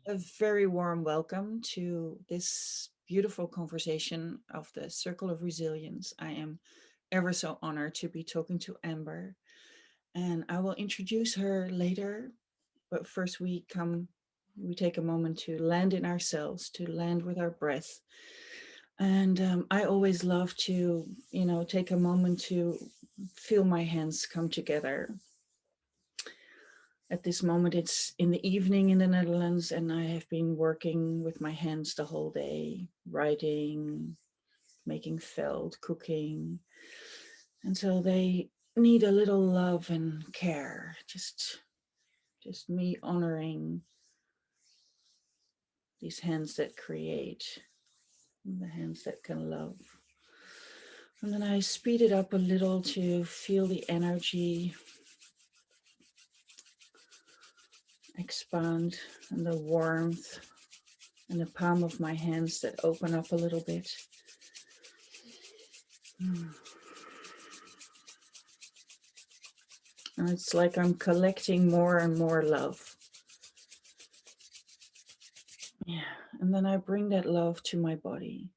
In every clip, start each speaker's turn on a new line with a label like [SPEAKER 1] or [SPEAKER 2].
[SPEAKER 1] A very warm welcome to this beautiful conversation of the Circle of Resilience. I am ever so honored to be talking to Amber, and I will introduce her later. But first, we take a moment to land in ourselves, to land with our breath. And I always love to, take a moment to feel my hands come together. At this moment, it's in the evening in the Netherlands, and I have been working with my hands the whole day, writing, making felt, cooking. And so they need a little love and care. Just me honoring these hands that create, the hands that can love. And then I speed it up a little to feel the energy expand and the warmth and the palm of my hands that open up a little bit. And it's like I'm collecting more and more love. Yeah. And then I bring that love to my body,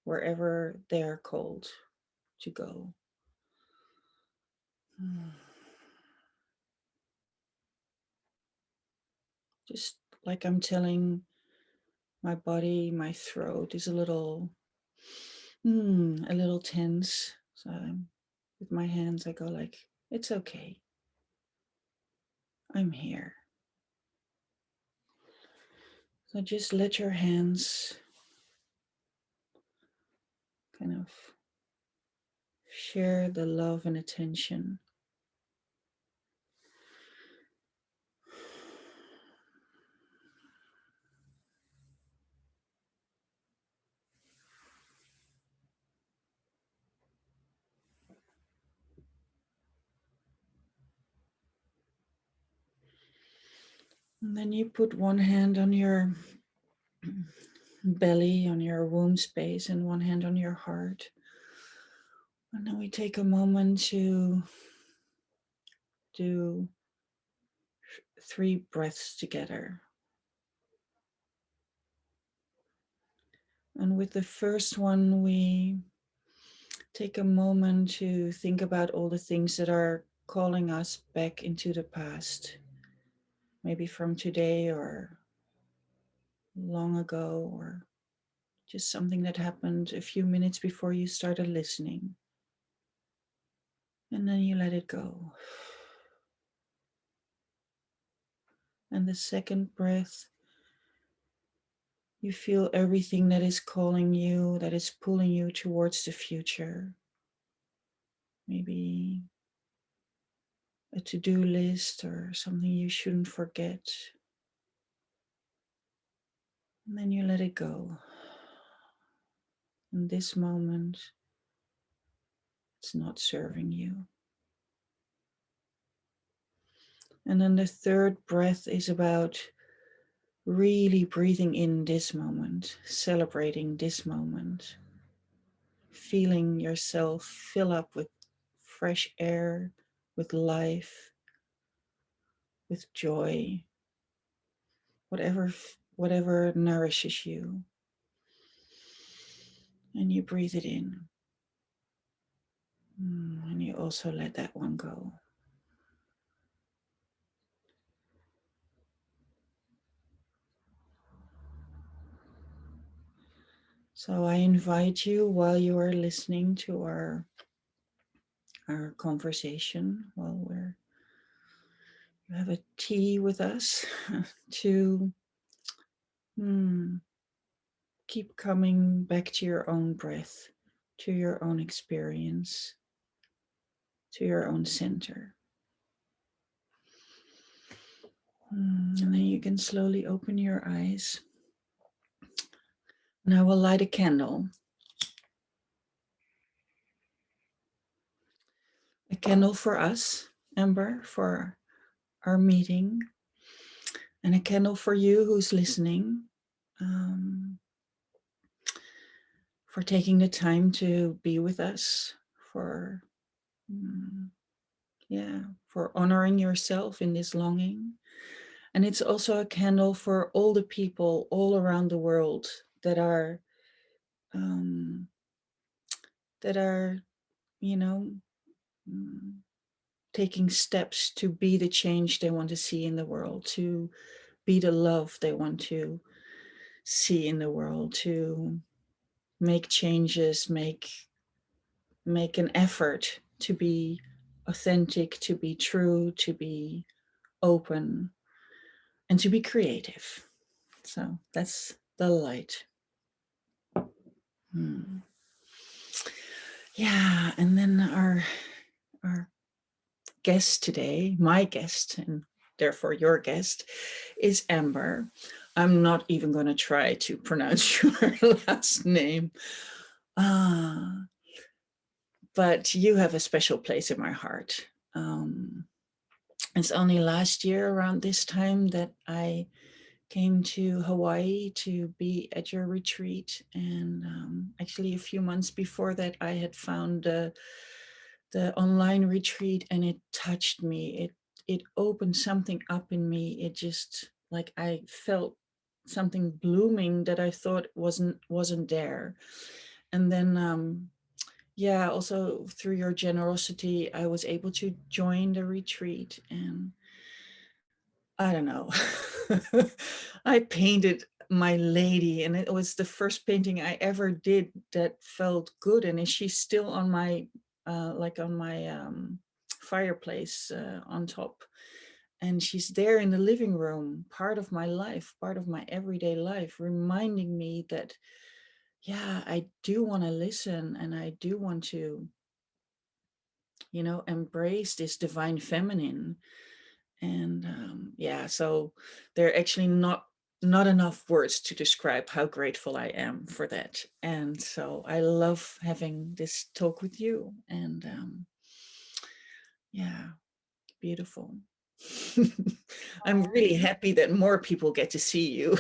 [SPEAKER 1] wherever they're called to go. Just like I'm telling my body, my throat is a little tense. So with my hands, I go like, it's okay. I'm here. So just let your hands kind of share the love and attention. And then you put one hand on your belly, on your womb space, and one hand on your heart. And then we take a moment to do 3 breaths together. And with the first one, we take a moment to think about all the things that are calling us back into the past, maybe from today or long ago, or just something that happened a few minutes before you started listening. And then you let it go. And the second breath, you feel everything that is calling you, that is pulling you towards the future. Maybe a to-do list or something you shouldn't forget. And then you let it go. In this moment, it's not serving you. And then the third breath is about really breathing in this moment, celebrating this moment, feeling yourself fill up with fresh air, with life, with joy, whatever nourishes you. And you breathe it in. And you also let that one go. So I invite you, while you are listening to our conversation, while you have a tea with us, to keep coming back to your own breath, to your own experience, to your own center. And then you can slowly open your eyes. And I will light a candle. A candle for us, Amber, for our meeting, and a candle for you who's listening, for taking the time to be with us, for for honoring yourself in this longing, And it's also a candle for all the people all around the world that are um, that are, you know, mm, taking steps to be the change they want to see in the world, to be the love they want to see in the world, to make changes, make an effort to be authentic, to be true, to be open, and to be creative. So that's the light. Hmm. Yeah, and then our guest today, my guest, and therefore your guest, is Amber. I'm not even going to try to pronounce your last name. Uh, but you have a special place in my heart. It's only last year around this time that I came to Hawaii to be at your retreat. And actually, a few months before that, I had found the online retreat, and it touched me. It opened something up in me. It just, like, I felt something blooming that I thought wasn't there. And then yeah, also through your generosity, I was able to join the retreat. And I don't know. I painted my lady, and it was the first painting I ever did that felt good. And she's still on my like on my fireplace on top. And she's there in the living room, part of my life, part of my everyday life, reminding me that, yeah, I do want to listen, and I do want to, embrace this divine feminine. And yeah, so there are actually not enough words to describe how grateful I am for that. And so I love having this talk with you. And yeah, beautiful. I'm really happy that more people get to see you.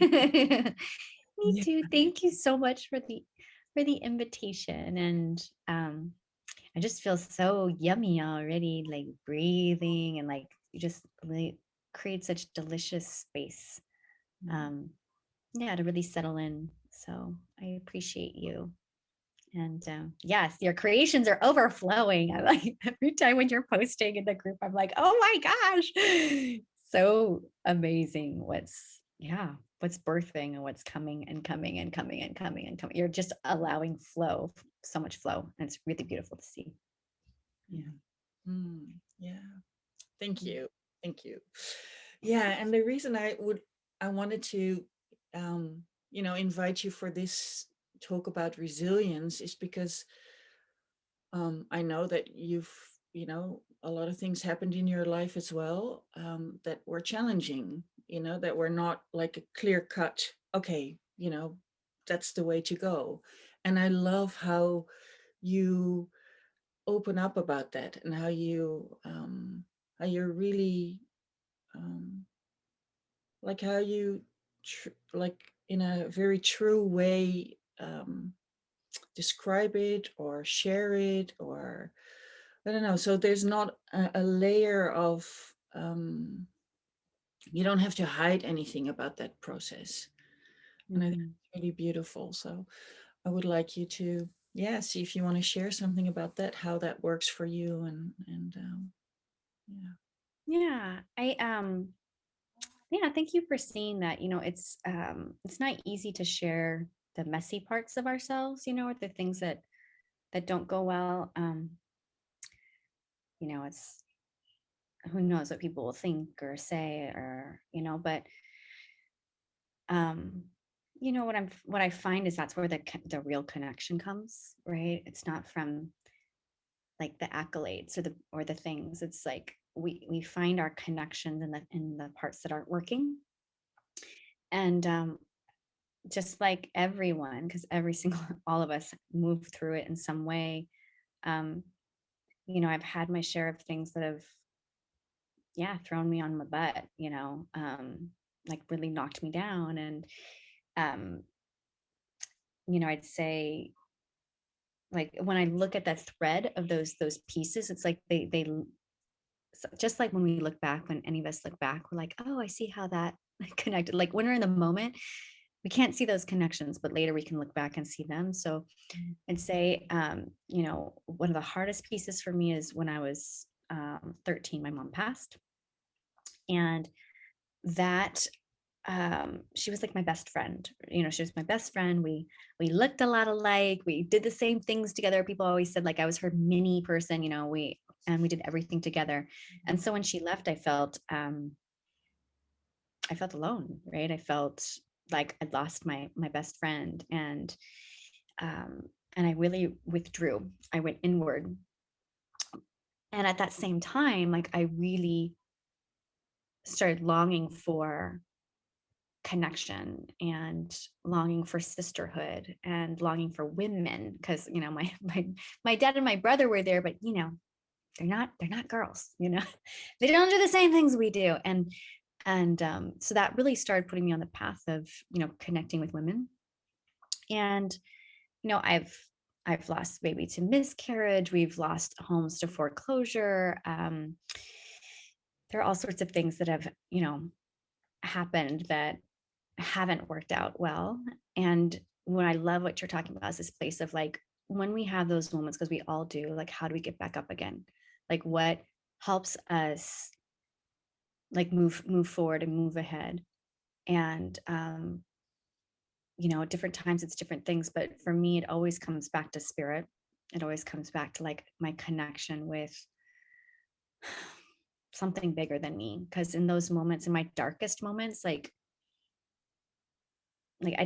[SPEAKER 2] Me
[SPEAKER 1] Yeah.
[SPEAKER 2] too. Thank you so much for the invitation. And I just feel so yummy already, like breathing and like you just really create such delicious space. Um, yeah, to really settle in. So I appreciate you. And yes, your creations are overflowing. I like every time when you're posting in the group, I'm like, oh my gosh, so amazing. What's birthing and what's coming and coming and coming and coming and coming. You're just allowing flow, so much flow. And it's really beautiful to see.
[SPEAKER 1] Yeah. Yeah. Thank you. Thank you. Yeah, and the reason I wanted to invite you for this talk about resilience is because I know that you've, a lot of things happened in your life as well, that were challenging, that were not like a clear cut, okay, that's the way to go. And I love how you open up about that, and how you're really um, like how you like in a very true way describe it or share it, or I don't know. So there's not a layer of um, you don't have to hide anything about that process, and I think
[SPEAKER 2] Mhm.
[SPEAKER 1] it's really beautiful. So I would like you to, yeah, see if you want to share something about that, how that works for you, and yeah.
[SPEAKER 2] Yeah, yeah, thank you for seeing that. It's not easy to share the messy parts of ourselves, or the things that don't go well. It's who knows what people will think or say or, but um what I find is that's where the real connection comes, right? It's not from like the accolades or the things. It's like we find our connections in the parts that aren't working. And just like everyone, because every single all of us move through it in some way. um I've had my share of things that have, yeah, thrown me on my butt, like really knocked me down. And um I'd say, like, when I look at the thread of those pieces, it's like So just like when we look back, when any of us look back, we're like, oh, I see how that connected. Like when we're in the moment, we can't see those connections, but later we can look back and see them. So
[SPEAKER 1] Mm,
[SPEAKER 2] I'd say, one of the hardest pieces for me is when I was 13, my mom passed. And that she was like my best friend. She was my best friend. We looked a lot alike. We did the same things together. People always said like I was her mini person. We did everything together. And
[SPEAKER 1] mhm,
[SPEAKER 2] so when she left, I felt alone, right? I felt like I'd lost my best friend, um, and I really withdrew. I went inward, and at that same time, like I really started longing for connection and longing for sisterhood and longing for women because my dad and my brother were there, but they're not girls. They don't do the same things we do, and so that really started putting me on the path of connecting with women. And I've lost baby to miscarriage. We've lost homes to foreclosure. There are all sorts of things that have happened that haven't worked out well. And what I love what you're talking about is this place of like when we have those moments, because we all do, like how do we get back up again? Like what helps us like move forward and move ahead. And at different times it's different things, but for me it always comes back to spirit. It always comes back to like my connection with something bigger than me, because in those moments, in my darkest moments, like I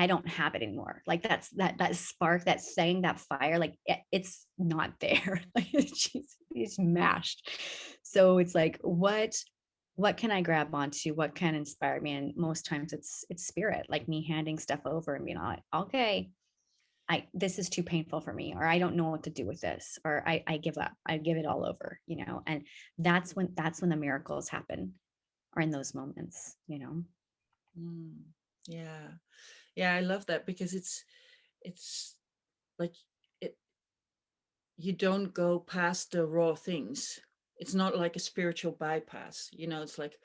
[SPEAKER 2] don't have it anymore. Like that spark, that thing, that fire, like it's not there. Like it's mashed. So it's like what can I grab onto? What can inspire me? And most times it's spirit, like me handing stuff over and being like, okay, this is too painful for me, or I don't know what to do with this, or I give up. I give it all over. And that's when the miracles happen, are in those moments.
[SPEAKER 1] mm. Yeah. Yeah, I love that because it's like it you don't go past the raw things. It's not like a spiritual bypass. It's like,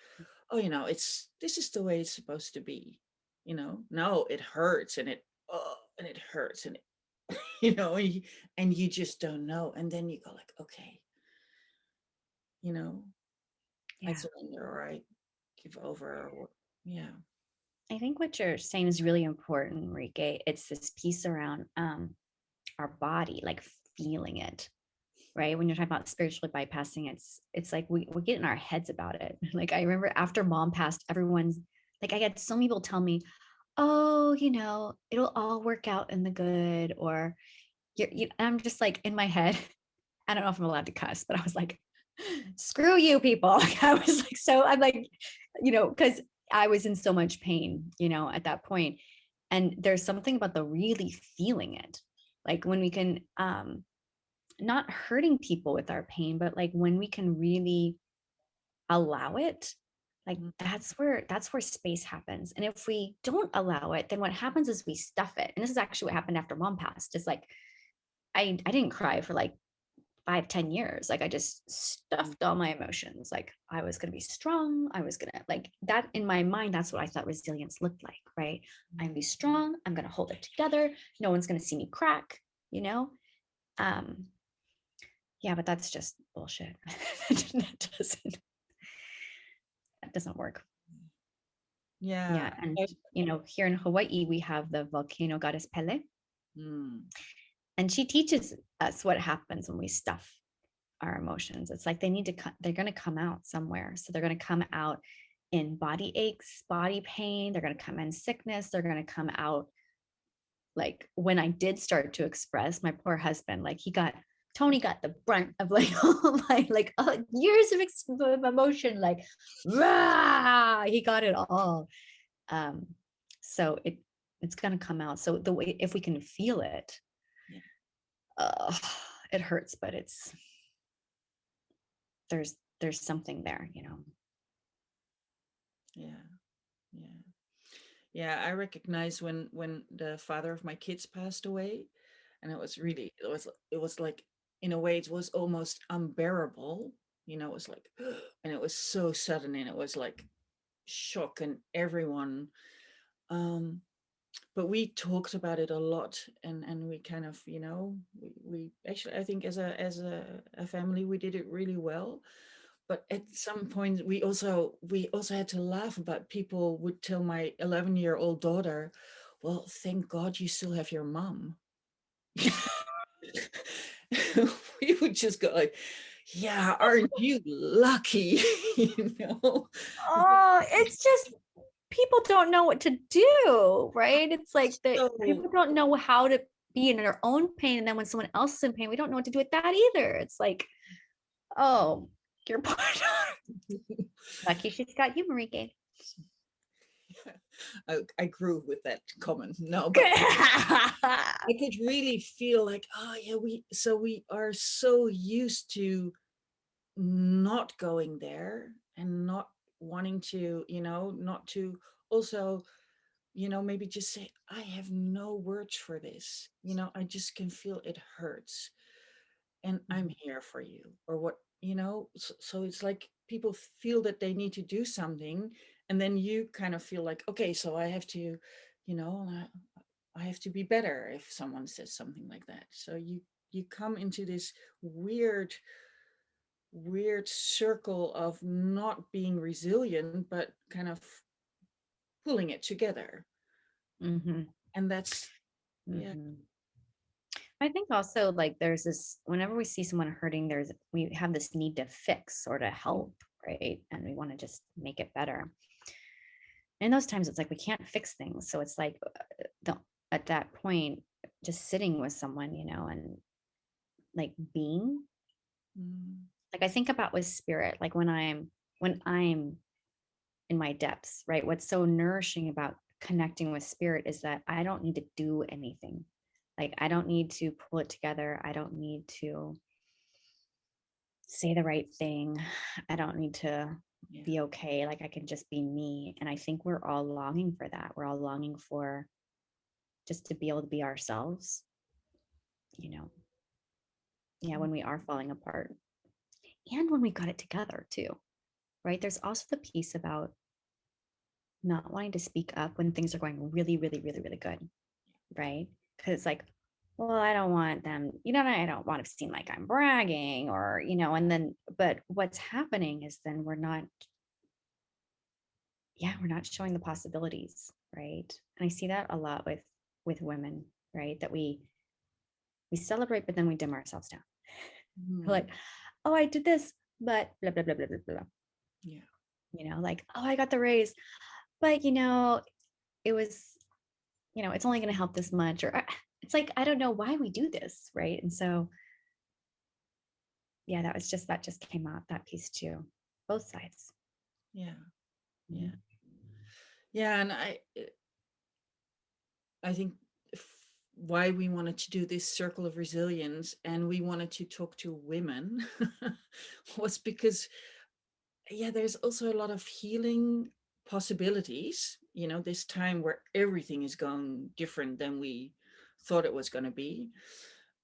[SPEAKER 1] oh, it's this is the way it's supposed to be. No, it hurts and it hurts and and you just don't know. And then you go like, okay, you know, I
[SPEAKER 2] Yeah.
[SPEAKER 1] surrender or I give over or yeah.
[SPEAKER 2] I think what you're saying is really important, Enrique. It's this piece around our body, like feeling it, right? When you're talking about spiritually bypassing, it's like we get in our heads about it. Like I remember after mom passed, everyone's like, I had some people tell me, oh, it'll all work out in the good, or I'm just like in my head, I don't know if I'm allowed to cuss, but I was like, screw you people. I was like, so I'm like, because I was in so much pain, at that point. And there's something about the really feeling it. Like when we can not hurting people with our pain, but like when we can really allow it, like
[SPEAKER 1] Mm,
[SPEAKER 2] that's where space happens. And if we don't allow it, then what happens is we stuff it. And this is actually what happened after mom passed. Is like I didn't cry for like 5-10 years. Like I just
[SPEAKER 1] mm,
[SPEAKER 2] stuffed all my emotions. Like I was going to be strong. I was going to like that in my mind. That's what I thought resilience looked like, right? I'm
[SPEAKER 1] mm,
[SPEAKER 2] gonna be strong. I'm going to hold it together. No one's going to see me crack, you know? Um, yeah, but that's just bullshit. That doesn't work.
[SPEAKER 1] yeah.
[SPEAKER 2] Yeah. And,
[SPEAKER 1] I,
[SPEAKER 2] here in Hawaii, we have the volcano goddess Pele,
[SPEAKER 1] mm,
[SPEAKER 2] and she teaches us what happens when we stuff our emotions. It's like they're going to come out somewhere. So they're going to come out in body aches, body pain. They're going to come in sickness. They're going to come out like when I did start to express, my poor husband, like Tony got the brunt of like all my like years of emotion, like rah, he got it all. Um, so it's gonna come out. So the way if we can feel it,
[SPEAKER 1] yeah,
[SPEAKER 2] uh, it hurts, but there's something there.
[SPEAKER 1] yeah, yeah. Yeah, I recognize when the father of my kids passed away, and it was like in a way it was almost unbearable, It was like, and it was so sudden, and it was like shock, and everyone. Um, but we talked about it a lot, and we kind of, we actually, I think, as a family, we did it really well. But at some point, we also had to laugh about, people would tell my 11-year-old daughter, well, thank God you still have your mom. We would just go like, yeah, aren't you lucky? you know
[SPEAKER 2] Oh, it's just people don't know what to do, right? It's like that
[SPEAKER 1] so
[SPEAKER 2] people don't know how to be in their own pain. And then when someone else is in pain, we don't know what to do with that either. It's like, oh, your partner. Lucky she's got you, Marike.
[SPEAKER 1] I grew with that comment. No, but I could really feel like, oh yeah, we are so used to not going there, and not wanting to, not to also, maybe just say, I have no words for this. I just can feel it hurts, and I'm here for you, or what, so it's like people feel that they need to do something, and then you kind of feel like, okay, so I have to, you know I have to be better if someone says something like that. So you come into this weird circle of not being resilient, but kind of pulling it together.
[SPEAKER 2] Mm-hmm.
[SPEAKER 1] And that's, yeah.
[SPEAKER 2] Mm-hmm. I think also like there's this whenever we see someone hurting, we have this need to fix or to help, right? And we want to just make it better. And in those times, it's like we can't fix things. So it's like the at that point, just sitting with someone, and like being
[SPEAKER 1] Mm,
[SPEAKER 2] like I think about with spirit, like when I'm in my depths, right? What's so nourishing about connecting with spirit is that I don't need to do anything. Like I don't need to pull it together. I don't need to say the right thing. I don't need to
[SPEAKER 1] yeah.
[SPEAKER 2] be okay. Like I can just be me. And I think we're all longing for that. We're all longing for just to be able to be ourselves, you know. Yeah,
[SPEAKER 1] Mm,
[SPEAKER 2] when we are falling apart and when we got it together too, right? There's also the piece about not wanting to speak up when things are going really, really, really, really good, right? Because it's like, well, I don't want them, I don't want to seem like I'm bragging or, and then, but what's happening is then we're not showing the possibilities, right? And I see that a lot with women, right? That we celebrate, but then we dim ourselves down. We're
[SPEAKER 1] mm,
[SPEAKER 2] like, oh, I did this, but blah, blah, blah, blah, blah, blah.
[SPEAKER 1] yeah.
[SPEAKER 2] Like, oh, I got the raise, but it was, it's only going to help this much. Or it's like, I don't know why we do this. Right. And so, yeah, that just came out, that piece too, both sides.
[SPEAKER 1] Yeah. Yeah.
[SPEAKER 2] Mhm.
[SPEAKER 1] Yeah. And I think why we wanted to do this circle of resilience, and we wanted to talk to women was because, yeah, there's also a lot of healing possibilities, this time where everything is going different than we thought it was going to be.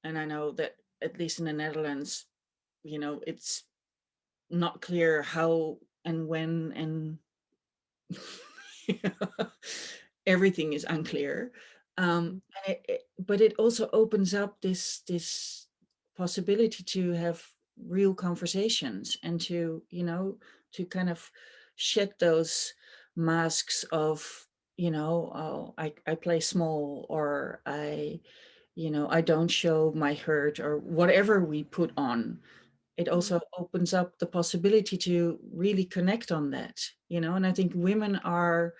[SPEAKER 1] And I know that, at least in the Netherlands, it's not clear how and when, and everything is unclear. But it also opens up this possibility to have real conversations, and to kind of shed those masks of, oh, I play small, or I don't show my hurt, or whatever we put on. It
[SPEAKER 2] Mhm.
[SPEAKER 1] also opens up the possibility to really connect on that, and I think women are,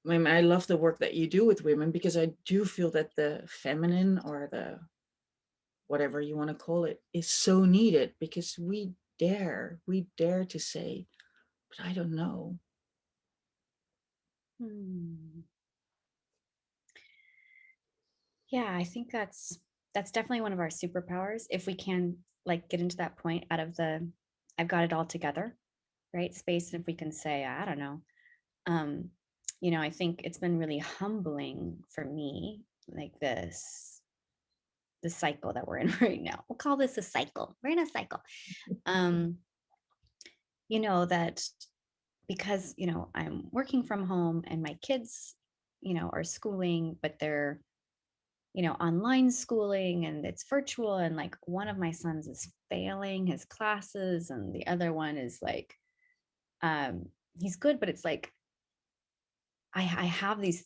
[SPEAKER 1] I mean, I love the work that you do with women, because I do feel that the feminine, or the whatever you want to call it, is so needed, because we dare to say, but I don't know.
[SPEAKER 2] Hmm. Yeah, I think that's definitely one of our superpowers if we can like get into that point out of the I've got it all together, right? Space. And if we can say, I don't know, um, I think it's been really humbling for me, like this. the cycle that we're in right now. We'll call this a cycle. We're in a cycle. Um, that because, I'm working from home and my kids, are schooling, but they're, online schooling and it's virtual. And like one of my sons is failing his classes and the other one is like, um, he's good, but it's like, I have these,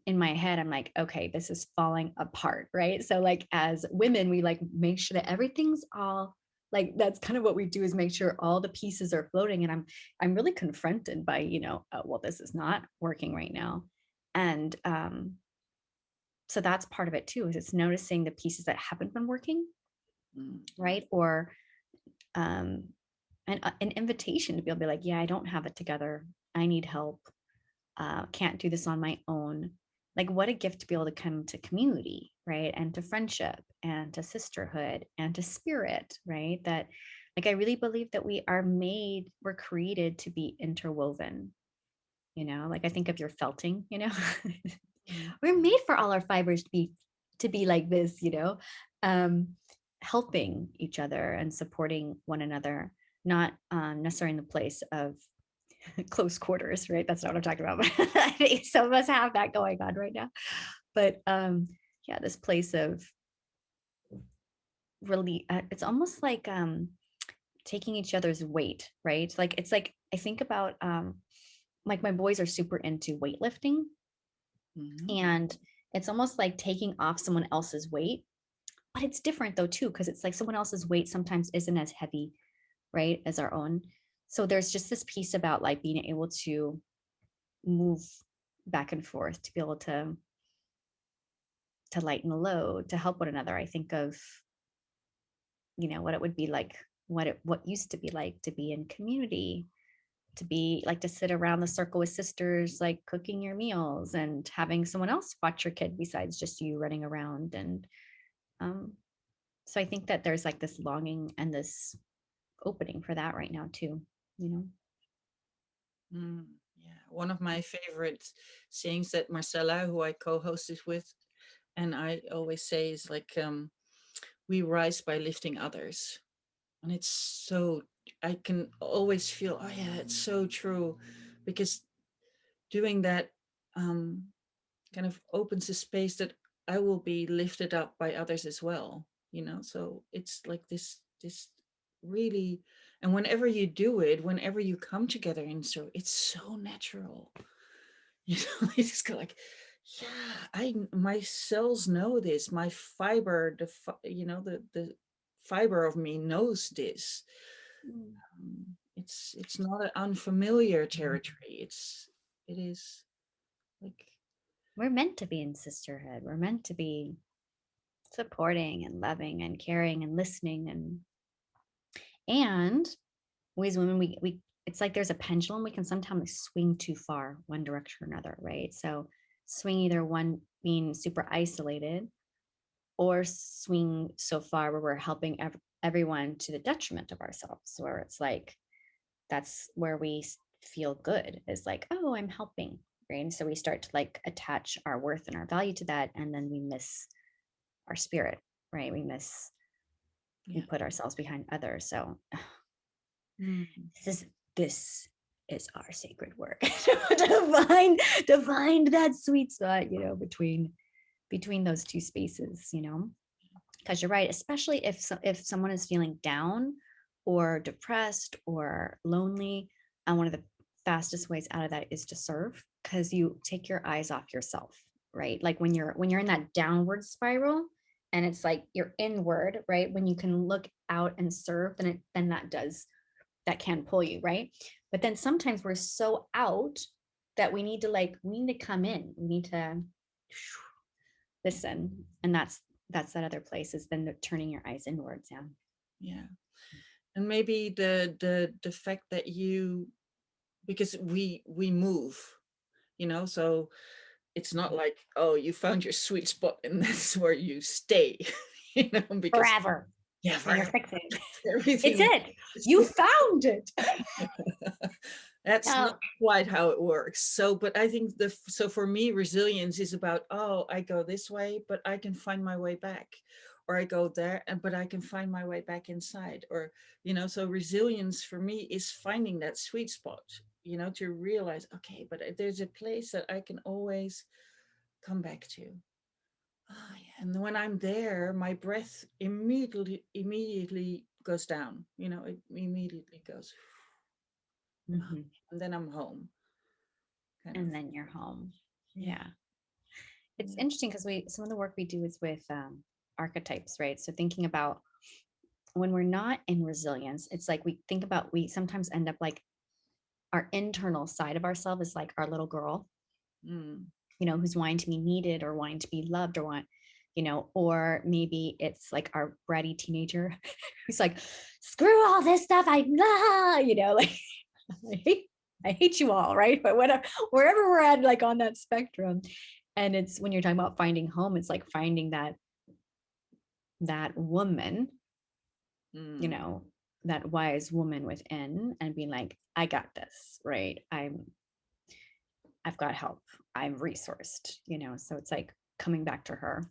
[SPEAKER 2] in my head, I'm like, okay, this is falling apart, right? So like as women, we like make sure that everything's all like that's kind of what we do is make sure all the pieces are floating. And I'm really confronted by, well, this is not working right now. And so that's part of it too, is it's noticing the pieces that haven't been working,
[SPEAKER 1] Mm,
[SPEAKER 2] right? Or um an invitation to be able to be like, yeah, I don't have it together. I need help, can't do this on my own. Like, what a gift to be able to come to community, right? And to friendship and to sisterhood and to spirit, right? That, like, I really believe that we're created to be interwoven, like I think of your felting,
[SPEAKER 1] mm,
[SPEAKER 2] we're made for all our fibers to be like this, um, helping each other and supporting one another, not necessarily in the place of close quarters, right? That's not what I'm talking about. But I think some of us have that going on right now. But yeah, this place of really, it's almost like taking each other's weight, right? Like it's like I think about like my boys are super into weightlifting,
[SPEAKER 1] mhm,
[SPEAKER 2] and it's almost like taking off someone else's weight. But it's different though too, because it's like someone else's weight sometimes isn't as heavy, right, as our own. So there's just this piece about like being able to move back and forth to be able to lighten the load, to help one another. I think of, what it would be like, what used to be like to be in community, to be like to sit around the circle with sisters, like cooking your meals and having someone else watch your kid besides just you running around. And um, so I think that there's like this longing and this opening for that right now too, you know.
[SPEAKER 1] mm. Yeah, one of my favorite sayings that Marcella, who I co-hosted with, and I always say is like, "We rise by lifting others," and it's so. I can always feel, oh yeah, it's so true, because doing that um, kind of opens a space that I will be lifted up by others as well. So it's like this really, and whenever you do it, whenever you come together, and so it's so natural. It's kind of like, yeah, my cells know this. My fiber, the fiber of me knows this.
[SPEAKER 2] Mm.
[SPEAKER 1] It's not an unfamiliar territory. It is like,
[SPEAKER 2] We're meant to be in sisterhood. We're meant to be supporting and loving and caring and listening and we as women, we it's like there's a pendulum. We can sometimes swing too far one direction or another, right? So swing either one being super isolated or swing so far where we're helping everyone to the detriment of ourselves, where it's like that's where we feel good is like, oh, I'm helping, right? And so we start to like attach our worth and our value to that, and then we miss our spirit, right? We
[SPEAKER 1] yeah.
[SPEAKER 2] put ourselves behind others. So
[SPEAKER 1] Mm.
[SPEAKER 2] this is our sacred work to find that sweet spot, between those two spaces, because you're right, especially if someone is feeling down or depressed or lonely. And one of the fastest ways out of that is to serve, because you take your eyes off yourself, right? Like when you're in that downward spiral and it's like you're inward, right? When you can look out and serve, then that can pull you, right? But then sometimes we're so out that we need to come in, we need to listen. And that's that other place, is then turning your eyes inwards. Yeah.
[SPEAKER 1] Yeah. And maybe the fact that you, because we move, so it's not like, oh, you found your sweet spot and that's where you stay, because
[SPEAKER 2] Forever.
[SPEAKER 1] yeah,
[SPEAKER 2] And you're
[SPEAKER 1] forever.
[SPEAKER 2] fixing it. It's
[SPEAKER 1] Everything
[SPEAKER 2] it. You found it.
[SPEAKER 1] That's
[SPEAKER 2] Yeah.
[SPEAKER 1] not quite how it works. So, but I think so for me, resilience is about, oh, I go this way, but I can find my way back, or I go there, and but I can find my way back inside, or so resilience for me is finding that sweet spot, to realize, okay, but there's a place that I can always come back to. Oh, yeah. And when I'm there, my breath immediately goes down. It immediately goes,
[SPEAKER 2] Mhm.
[SPEAKER 1] and then I'm home, kind of.
[SPEAKER 2] And then you're home.
[SPEAKER 1] Yeah.
[SPEAKER 2] Yeah. It's
[SPEAKER 1] Yeah.
[SPEAKER 2] interesting because we some of the work we do is with archetypes, right? So thinking about when we're not in resilience, it's like we think about we sometimes end up like our internal side of ourselves is like our little girl,
[SPEAKER 1] Mm.
[SPEAKER 2] who's wanting to be needed or wanting to be loved or or maybe it's like our bratty teenager who's like, screw all this stuff. Like I hate, I hate you all, right? But whatever, wherever we're at, like on that spectrum. And it's when you're talking about finding home, it's like finding that woman, you
[SPEAKER 1] Mm.
[SPEAKER 2] know, that wise woman within and being like, I got this, right? I've got help. I'm resourced, So it's like coming back to her.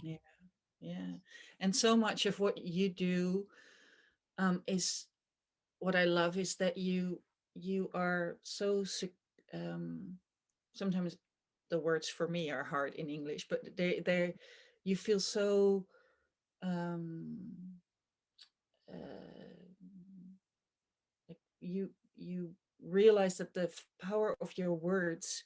[SPEAKER 1] Yeah. Yeah. And so much of what you do, is what I love is that you are so sometimes the words for me are hard in English, but they you feel so um uh, like you realize that the power of your words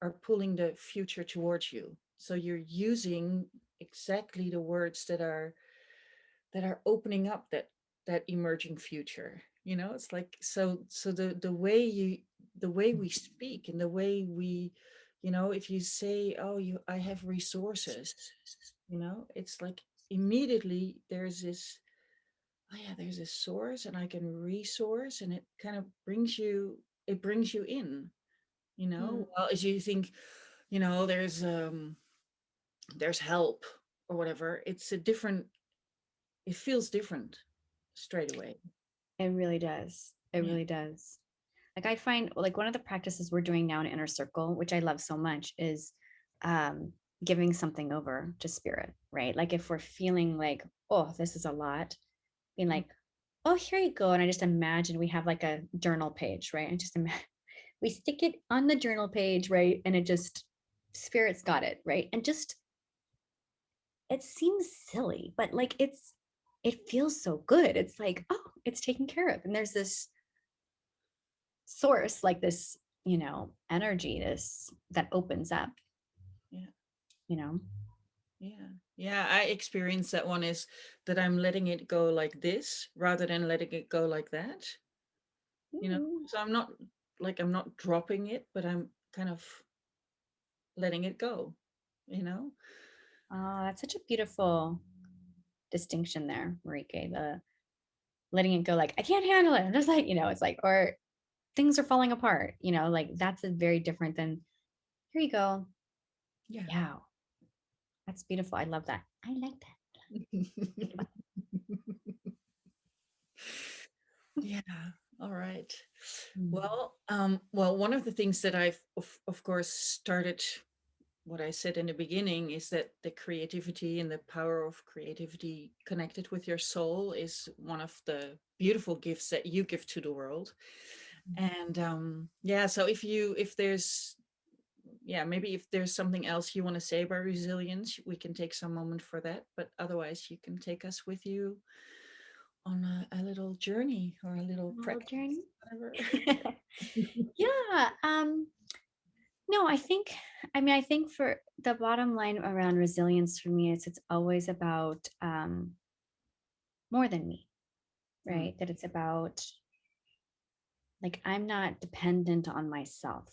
[SPEAKER 1] are pulling the future towards you. So you're using exactly the words that are opening up that emerging future. It's like, so the way we speak and the way we, if you say, oh, I have resources, it's like immediately there's this source, and I can resource, and it kind of brings you in.
[SPEAKER 2] Mm.
[SPEAKER 1] Well, as you think, there's help or whatever, it feels different straight away.
[SPEAKER 2] It really does. It
[SPEAKER 1] Yeah.
[SPEAKER 2] really does. Like I find like one of the practices we're doing now in Inner Circle, which I love so much, is um, giving something over to spirit, right? Like if we're feeling like, oh, this is a lot, being
[SPEAKER 1] Mm.
[SPEAKER 2] like, oh, here you go. And I just imagine we have like a journal page, right? And just imagine we stick it on the journal page, right? And it just, spirit's got it, right? And just, it seems silly, but like it feels so good. It's like, oh, it's taken care of. And there's this source, like this, energy, this that opens up,
[SPEAKER 1] Yeah.
[SPEAKER 2] you know.
[SPEAKER 1] Yeah. Yeah. I experience that one is that I'm letting it go like this rather than letting it go like that.
[SPEAKER 2] Mm.
[SPEAKER 1] So I'm not dropping it, but I'm kind of letting it go, you know?
[SPEAKER 2] Oh, that's such a beautiful distinction there, Marike. The letting it go, like I can't handle it. I'm just like, it's like, or things are falling apart, like that's a very different than here you go.
[SPEAKER 1] Yeah.
[SPEAKER 2] Yeah, that's beautiful. I love that. I like that. Think about
[SPEAKER 1] Yeah. All right.
[SPEAKER 2] mm.
[SPEAKER 1] Well, one of the things that I've of course started, what I said in the beginning, is that the creativity and the power of creativity connected with your soul is one of the beautiful gifts that you give to the world. And yeah, so if there's yeah, maybe if there's something else you want to say about resilience, we can take some moment for that. But otherwise, you can take us with you on a little journey or a little
[SPEAKER 2] A little
[SPEAKER 1] practice,
[SPEAKER 2] journey.
[SPEAKER 1] whatever.
[SPEAKER 2] Yeah. No, I think for the bottom line around resilience for me is it's always about more than me,
[SPEAKER 1] Mm,
[SPEAKER 2] right? That it's about like I'm not dependent on myself.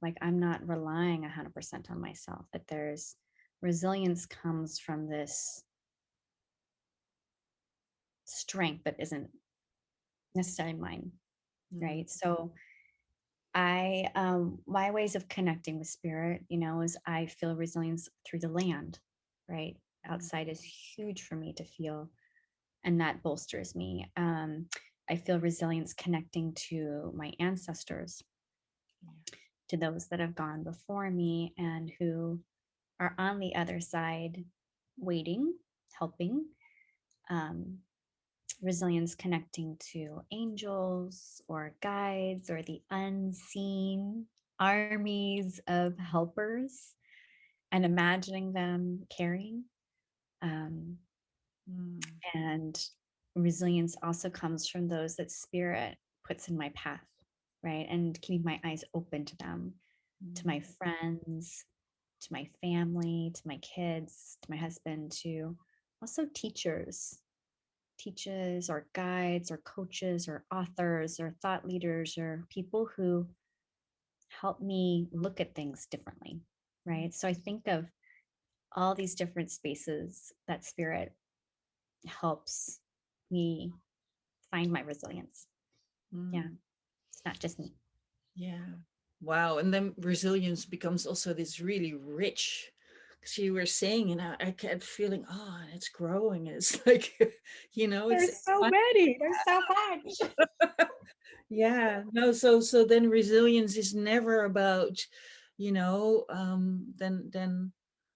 [SPEAKER 2] Like I'm not relying 100% on myself. That there's resilience comes from this strength that isn't necessarily mine,
[SPEAKER 1] mm,
[SPEAKER 2] right? So I my ways of connecting with spirit, is I feel resilience through the land, right?
[SPEAKER 1] mm,
[SPEAKER 2] Outside is huge for me to feel, and that bolsters me. I feel resilience connecting to my ancestors,
[SPEAKER 1] Yeah.
[SPEAKER 2] to those that have gone before me and who are on the other side waiting, helping. Um, Resilience connecting to angels or guides or the unseen armies of helpers and imagining them caring. Um,
[SPEAKER 1] Mm,
[SPEAKER 2] and resilience also comes from those that spirit puts in my path, right? And keeping my eyes open to them, to my
[SPEAKER 1] mm,
[SPEAKER 2] friends, to my family, to my kids, to my husband, to also teachers or guides or coaches or authors or thought leaders or people who help me look at things differently,
[SPEAKER 1] mm,
[SPEAKER 2] right? So I think of all these different spaces that spirit helps me find my resilience. Yeah,
[SPEAKER 1] mm.
[SPEAKER 2] it's not just me.
[SPEAKER 1] Yeah. Wow. And then resilience becomes also this really rich, because you were saying, and I kept feeling, oh, it's growing. It's like, it's
[SPEAKER 2] There's so
[SPEAKER 1] fun.
[SPEAKER 2] many. There's so much.
[SPEAKER 1] Yeah. No, so then resilience is never about, then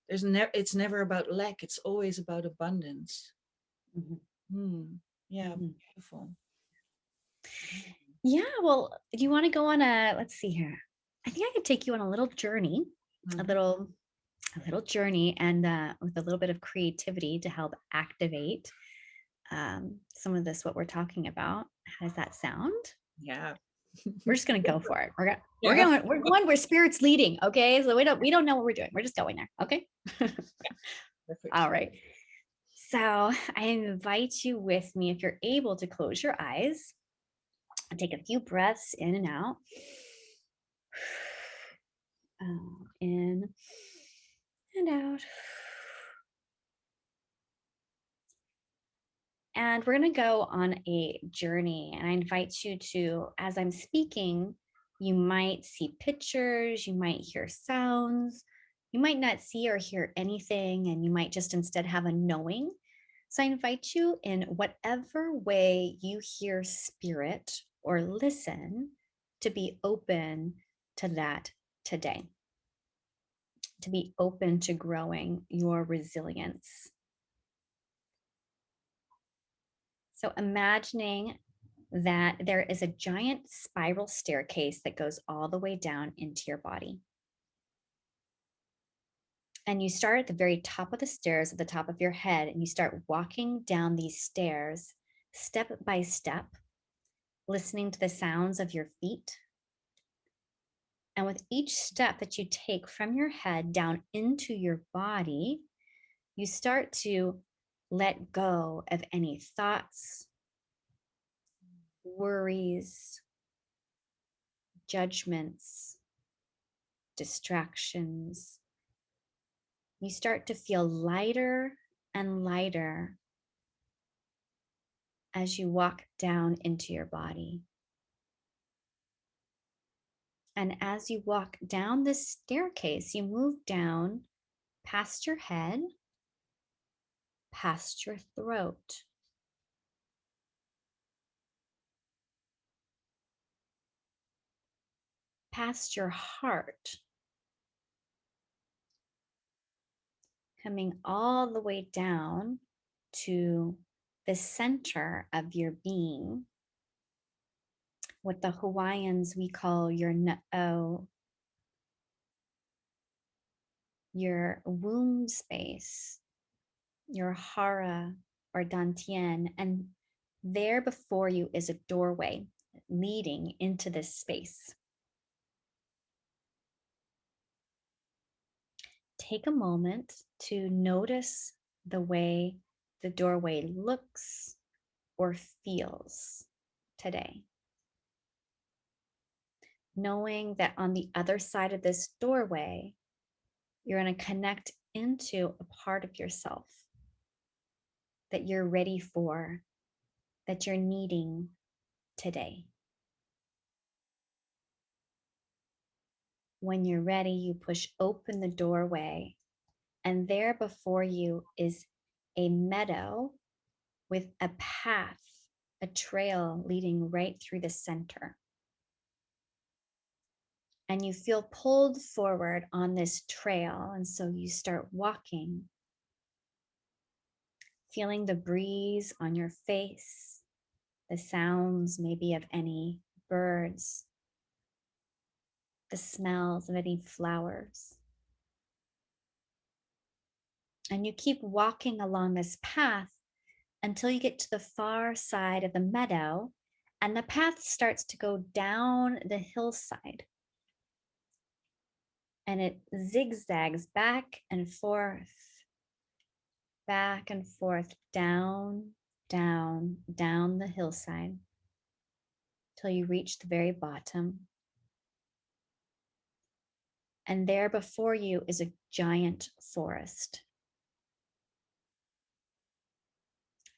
[SPEAKER 1] it's never about lack. It's always about abundance.
[SPEAKER 2] Mhm,
[SPEAKER 1] Hmm. Yeah,
[SPEAKER 2] mhm.
[SPEAKER 1] beautiful.
[SPEAKER 2] Yeah, well, do you want to go on a, let's see here. I think I could take you on a little journey, a
[SPEAKER 1] Mhm.
[SPEAKER 2] little a little journey and with a little bit of creativity to help activate some of this what we're talking about. How does that sound?
[SPEAKER 1] Yeah.
[SPEAKER 2] We're just gonna go for it.
[SPEAKER 1] Yeah.
[SPEAKER 2] We're going where spirit's leading. Okay. So we don't know what we're doing. We're just going there. Okay.
[SPEAKER 1] Perfect.
[SPEAKER 2] All right. So I invite you with me if you're able to close your eyes and take a few breaths in and out. In and out. And we're going to go on a journey. And I invite you to, as I'm speaking, you might see pictures, you might hear sounds, you might not see or hear anything, and you might just instead have a knowing. So I invite you in whatever way you hear spirit or listen to be open to that today, to be open to growing your resilience. So imagining that there is a giant spiral staircase that goes all the way down into your body. And you start at the very top of the stairs at the top of your head, and you start walking down these stairs step by step, listening to the sounds of your feet. And with each step that you take from your head down into your body, you start to let go of any thoughts, worries, judgments, distractions. You start to feel lighter and lighter as you walk down into your body. And as you walk down this staircase, you move down past your head, past your throat, past your heart, coming all the way down to the center of your being, what the Hawaiians we call your na'o, your womb space, your hara or dantian, and there before you is a doorway leading into this space. Take a moment to notice the way the doorway looks or feels today. Knowing that on the other side of this doorway, you're going to connect into a part of yourself that you're ready for, that you're needing today. When you're ready, you push open the doorway, and there before you is a meadow with a path. a trail leading right through the center. And you feel pulled forward on this trail. And so you start walking, feeling the breeze on your face, the sounds maybe of any birds, the smells of any flowers. And you keep walking along this path until you get to the far side of the meadow, and the path starts to go down the hillside. And it zigzags back and forth, down, down, down the hillside till you reach the very bottom. And there before you is a giant forest.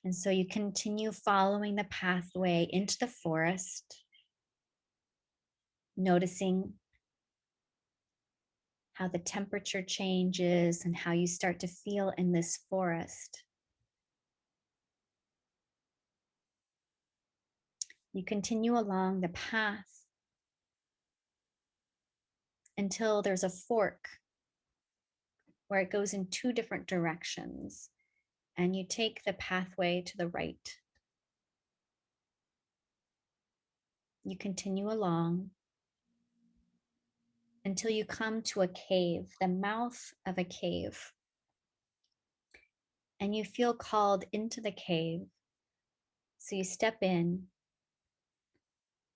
[SPEAKER 2] And so you continue following the pathway into the forest, noticing how the temperature changes and how you start to feel in this forest. You continue along the path until there's a fork where it goes in two different directions, and you take the pathway to the right. You continue along until you come to a cave, the mouth of a cave, and you feel called into the cave. So you step in,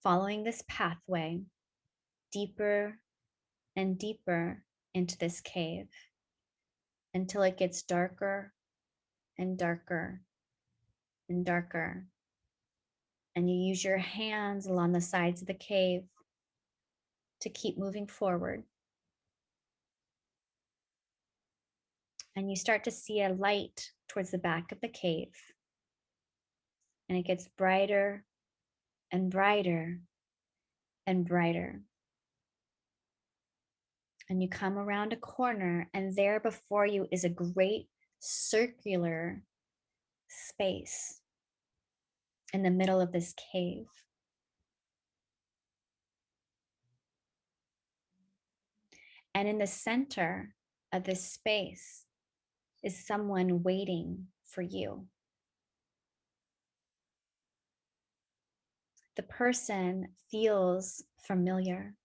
[SPEAKER 2] following this pathway deeper and deeper into this cave until it gets darker and darker and darker. And you use your hands along the sides of the cave to keep moving forward. And you start to see a light towards the back of the cave. And it gets brighter and brighter and brighter. And you come around a corner, and there before you is a great circular space in the middle of this cave. And in the center of this space is someone waiting for you. The person feels familiar.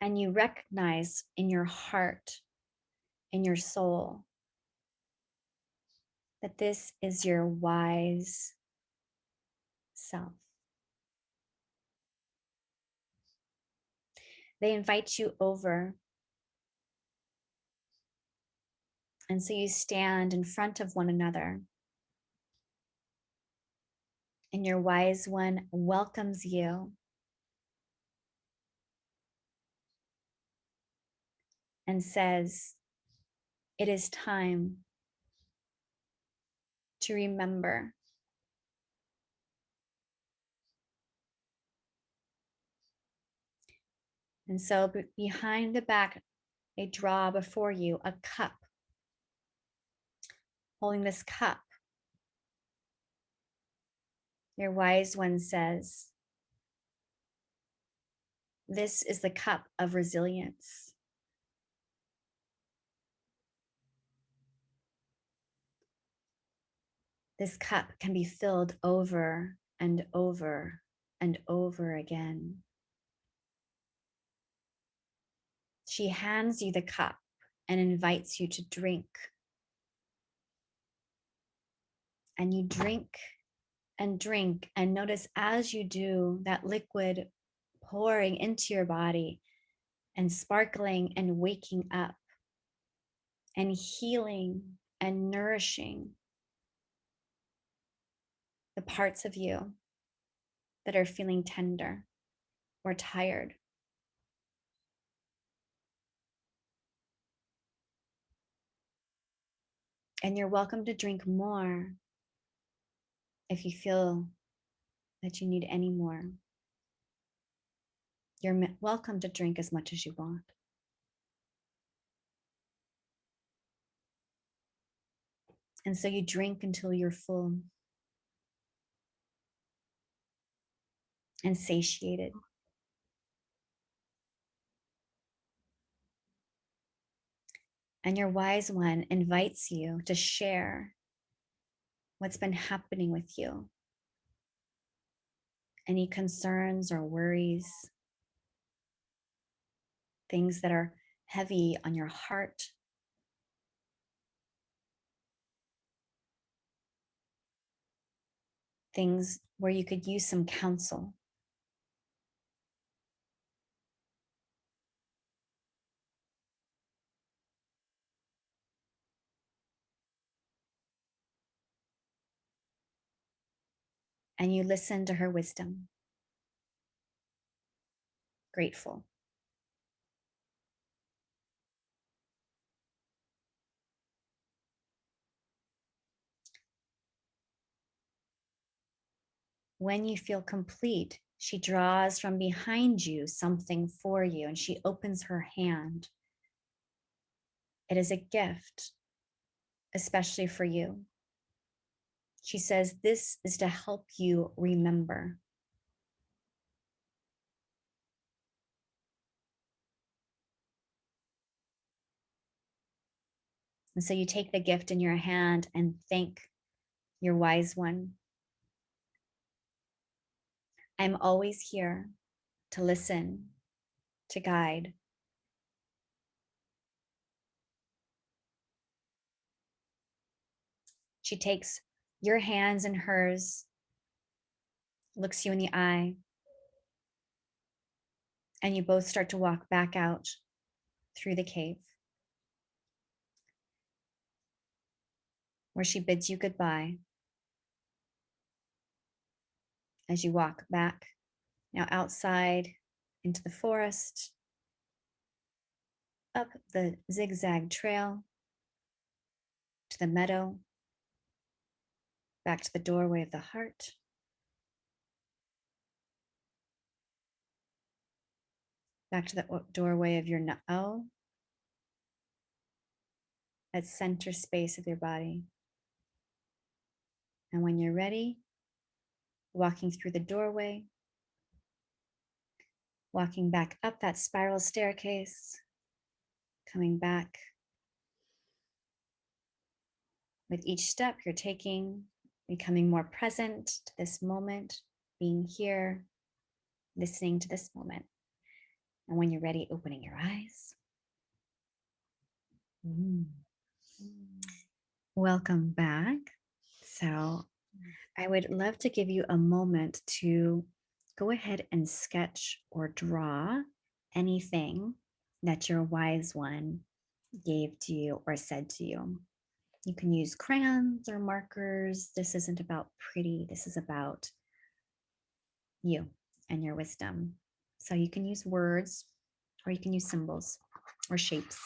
[SPEAKER 2] And you recognize in your heart, in your soul, that this is your wise self. They invite you over. And so you stand in front of one another. And your wise one welcomes you and says, "It is time to remember." And so behind the back, they draw before you a cup. Holding this cup, your wise one says, "This is the cup of resilience." This cup can be filled over and over and over again. She hands you the cup and invites you to drink. And you drink and drink, and notice as you do, that liquid pouring into your body and sparkling and waking up and healing and nourishing the parts of you that are feeling tender or tired. And you're welcome to drink more if you feel that you need any more. You're welcome to drink as much as you want. And so you drink until you're full and satiated. And your wise one invites you to share what's been happening with you, any concerns or worries, things that are heavy on your heart, things where you could use some counsel. And you listen to her wisdom, grateful. When you feel complete, she draws from behind you something for you and she opens her hand. It is a gift, especially for you. She says, "This is to help you remember." And so you take the gift in your hand and thank your wise one. I'm always here to listen, to guide. She takes your hands in hers, looks you in the eye, and you both start to walk back out through the cave, where she bids you goodbye as you walk back now outside into the forest, up the zigzag trail to the meadow, back to the doorway of the heart, back to the doorway of your na'o, at center space of your body. And when you're ready, walking through the doorway, walking back up that spiral staircase, coming back. With each step you're taking, becoming more present to this moment, being here, listening to this moment. And when you're ready, opening your eyes. Mm. Welcome back. So I would love to give you a moment to go ahead and sketch or draw anything that your wise one gave to you or said to you. You can use crayons or markers. This isn't about pretty, this is about you and your wisdom. So you can use words or you can use symbols or shapes.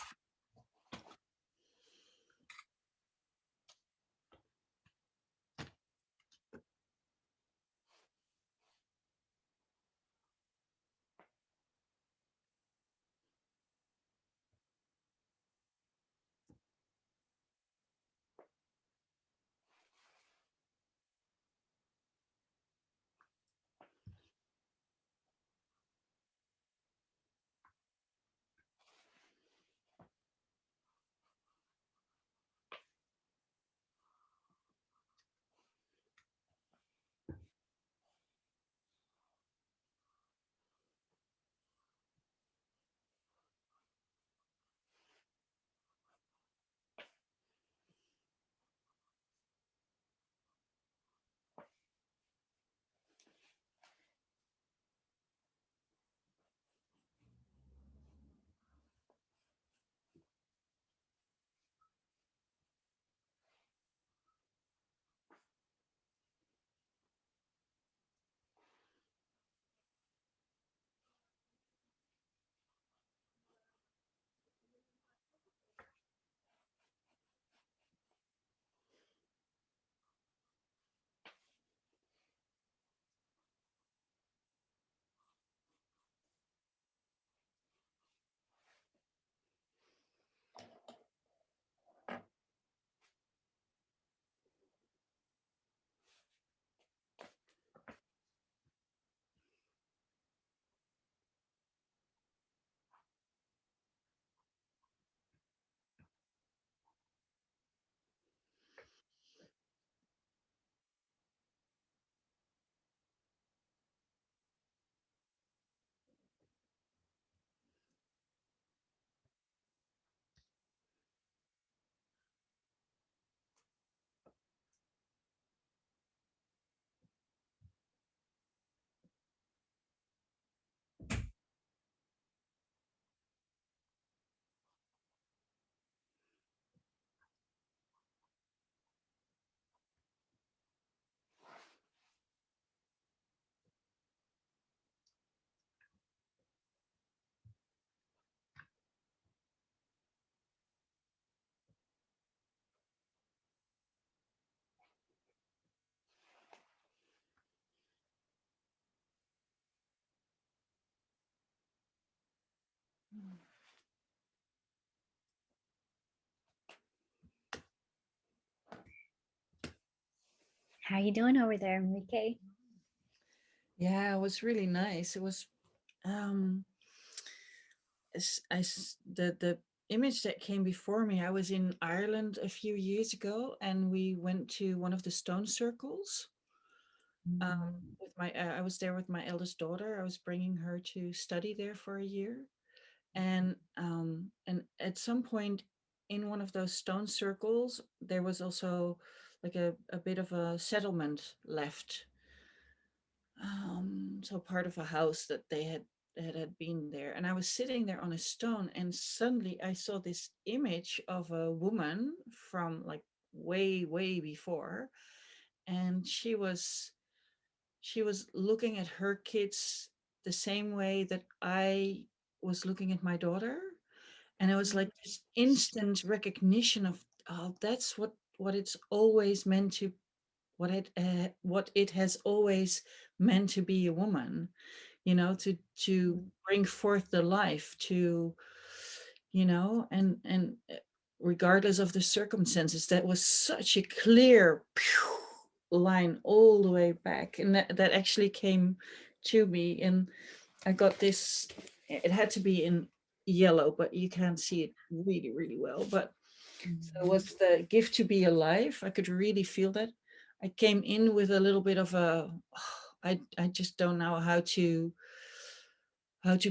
[SPEAKER 2] How you doing over there, Enrique?
[SPEAKER 1] Yeah, it was really nice. It was um the image that came before me. I was in Ireland a few years ago, and we went to one of the stone circles.
[SPEAKER 2] Mm,
[SPEAKER 1] With my I was there with my eldest daughter. I was bringing her to study there for a year, and at some point in one of those stone circles, there was also like a bit of a settlement left, so part of a house that they had been there, and I was sitting there on a stone, and suddenly I saw this image of a woman from like way before, and she was looking at her kids the same way that I was looking at my daughter, and it was like this instant recognition of, oh, that's what it's always meant to, what it has always meant to be a woman, to
[SPEAKER 2] mm,
[SPEAKER 1] bring forth the life, and regardless of the circumstances, that was such a clear line all the way back, and that actually came to me, and I got this. It had to be in yellow, but you can't see it really well. But so it
[SPEAKER 2] mm,
[SPEAKER 1] was the gift to be alive. I could really feel that. I came in with a little bit of a, I just don't know how to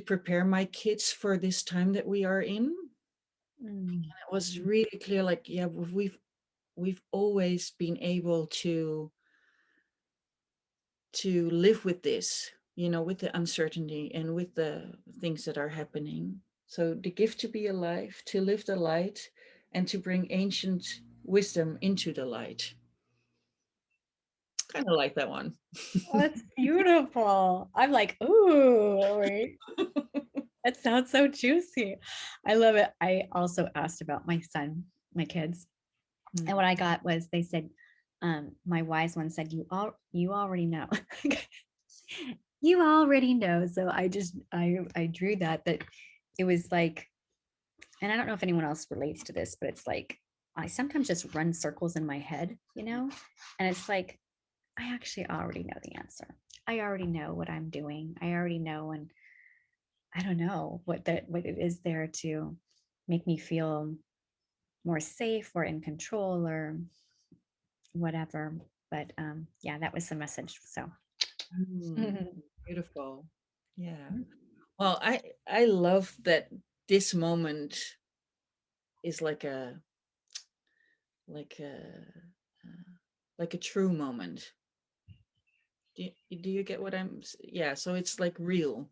[SPEAKER 1] prepare my kids for this time that we are in.
[SPEAKER 2] mm,
[SPEAKER 1] It was really clear, like, yeah, we've always been able to live with this, with the uncertainty and with the things that are happening. So the gift to be alive, to live the light, and to bring ancient wisdom into the light. Kind of like that one.
[SPEAKER 2] Oh, that's beautiful. I'm like, ooh, wait, that sounds so juicy. I love it. I also asked about my son, my kids, and
[SPEAKER 1] Mm.
[SPEAKER 2] what I got was they said, my wise one said, you already know. You already know. So I drew that it was like, and I don't know if anyone else relates to this, but it's like I sometimes just run circles in my head, and it's like I actually already know the answer. I already know what I'm doing. I already know, and I don't know what it is there to make me feel more safe or in control or whatever. But yeah, that was the message. So
[SPEAKER 1] Mm, beautiful. Yeah. Well, I love that this moment is like a uh, like a true moment. Do you get what yeah, so it's like real.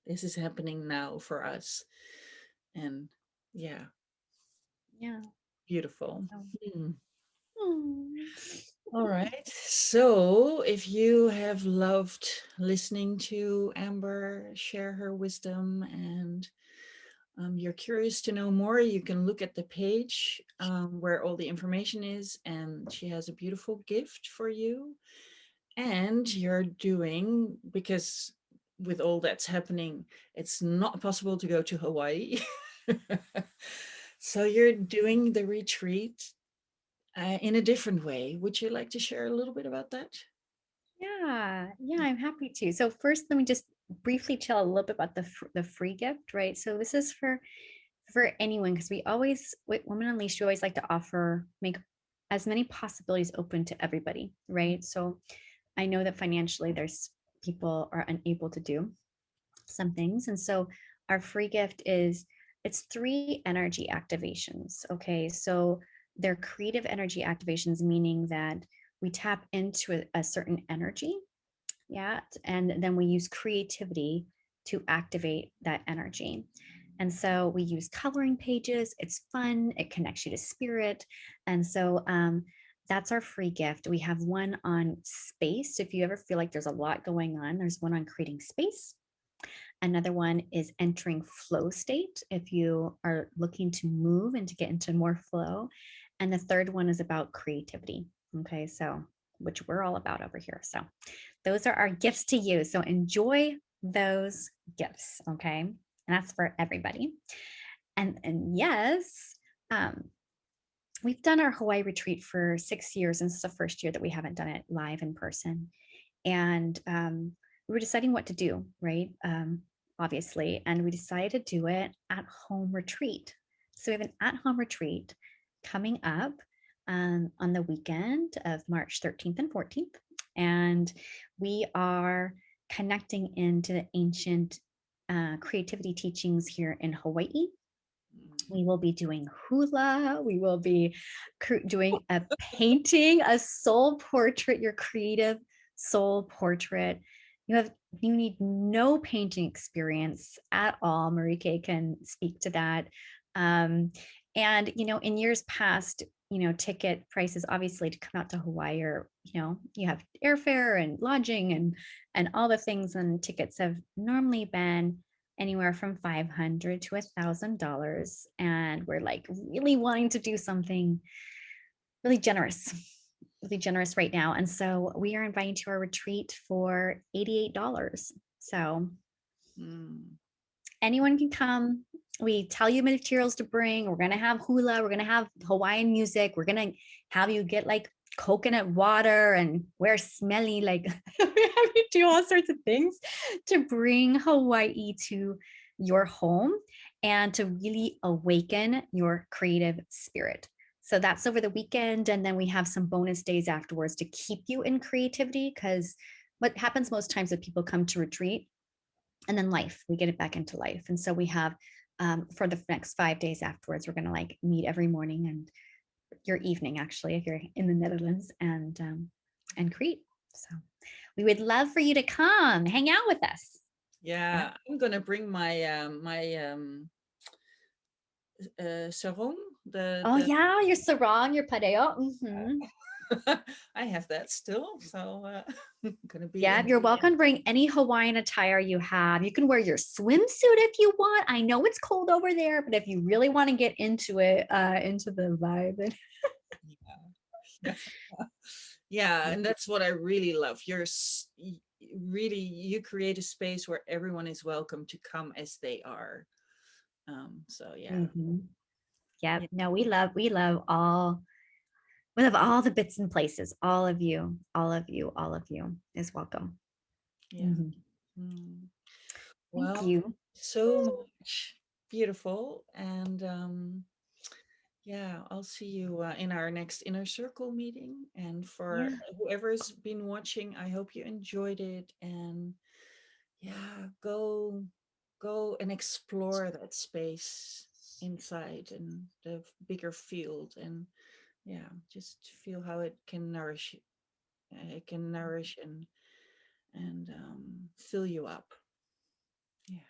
[SPEAKER 1] This is happening now for us. And yeah,
[SPEAKER 2] yeah.
[SPEAKER 1] beautiful.
[SPEAKER 2] So,
[SPEAKER 1] Hmm.
[SPEAKER 2] mm.
[SPEAKER 1] All right. So, if you have loved listening to Amber share her wisdom, and you're curious to know more, you can look at the page where all the information is, and she has a beautiful gift for you. And you're doing, because with all that's happening, it's not possible to go to Hawaii. So, you're doing the retreat in a different way. Would you like to share a little bit about that?
[SPEAKER 2] Yeah, I'm happy to. So first, let me just briefly tell a little bit about the free gift, right? So this is for anyone because we always with Women Unleashed, we always like to offer make as many possibilities open to everybody, right? So I know that financially there's people are unable to do some things, and so our free gift is it's three energy activations. Okay, so they're creative energy activations, meaning that we tap into a certain energy, yeah, and then we use creativity to activate that energy. And so we use coloring pages. It's fun. It connects you to spirit. And so that's our free gift. We have one on space. So if you ever feel like there's a lot going on, there's one on creating space. Another one is entering flow state if you are looking to move and to get into more flow. And the third one is about creativity. Okay, so which we're all about over here. So those are our gifts to you. So enjoy those gifts. Okay. And that's for everybody. And yes, um, we've done our Hawaii retreat for 6 years, and this is the first year that we haven't done it live in person. And we were deciding what to do, right? Obviously, and we decided to do it at home retreat. So we have an at home retreat coming up on the weekend of March 13th and 14th, and we are connecting into the ancient creativity teachings here in Hawaii.
[SPEAKER 1] Mm.
[SPEAKER 2] We will be doing hula. We will be doing a painting, a soul portrait, your creative soul portrait. You have you need no painting experience at all. Marike can speak to that. Um, and in years past, ticket prices obviously to come out to Hawaii are, you have airfare and lodging and all the things, and tickets have normally been anywhere from 500 to $1,000, and we're like really wanting to do something really generous, really generous right now. And so we are inviting to our retreat for $88. So
[SPEAKER 1] Mm.
[SPEAKER 2] anyone can come. We tell you materials to bring. We're going to have hula. We're going to have Hawaiian music. We're going to have you get like coconut water and wear smelly, like, we have you do all sorts of things to bring Hawaii to your home and to really awaken your creative spirit. So that's over the weekend. And then we have some bonus days afterwards to keep you in creativity, because what happens most times that people come to retreat and then life, we get it back into life. And so we have, for the next 5 days afterwards, we're going to like meet every morning and your evening, actually, if you're in the Netherlands, and create. So we would love for you to come hang out with us. Yeah.
[SPEAKER 1] Yeah, I'm gonna bring my sarong.
[SPEAKER 2] Oh
[SPEAKER 1] The
[SPEAKER 2] yeah, your sarong, your pareo. Mm-hmm.
[SPEAKER 1] I have that still, so gonna be
[SPEAKER 2] Yeah,
[SPEAKER 1] in.
[SPEAKER 2] you're welcome to bring any Hawaiian attire you have. You can wear your swimsuit if you want. I know it's cold over there, but if you really want to get into it, into the vibe, then
[SPEAKER 1] Yeah. Yeah, and that's what I really love. Really, you create a space where everyone is welcome to come as they are. So yeah.
[SPEAKER 2] mm-hmm. Yep.
[SPEAKER 1] Yeah.
[SPEAKER 2] No, we love all the bits and places. All of you, all of you, all of you is welcome.
[SPEAKER 1] Yeah.
[SPEAKER 2] Mhm.
[SPEAKER 1] Mm.
[SPEAKER 2] Thank
[SPEAKER 1] Well,
[SPEAKER 2] you.
[SPEAKER 1] so much. Beautiful. And yeah, I'll see you in our next inner circle meeting. And for
[SPEAKER 2] Yeah.
[SPEAKER 1] whoever's been watching, I hope you enjoyed it. And yeah, go and explore that space inside and the bigger field. And yeah, just feel how it can nourish. It can nourish and fill you up. Yeah.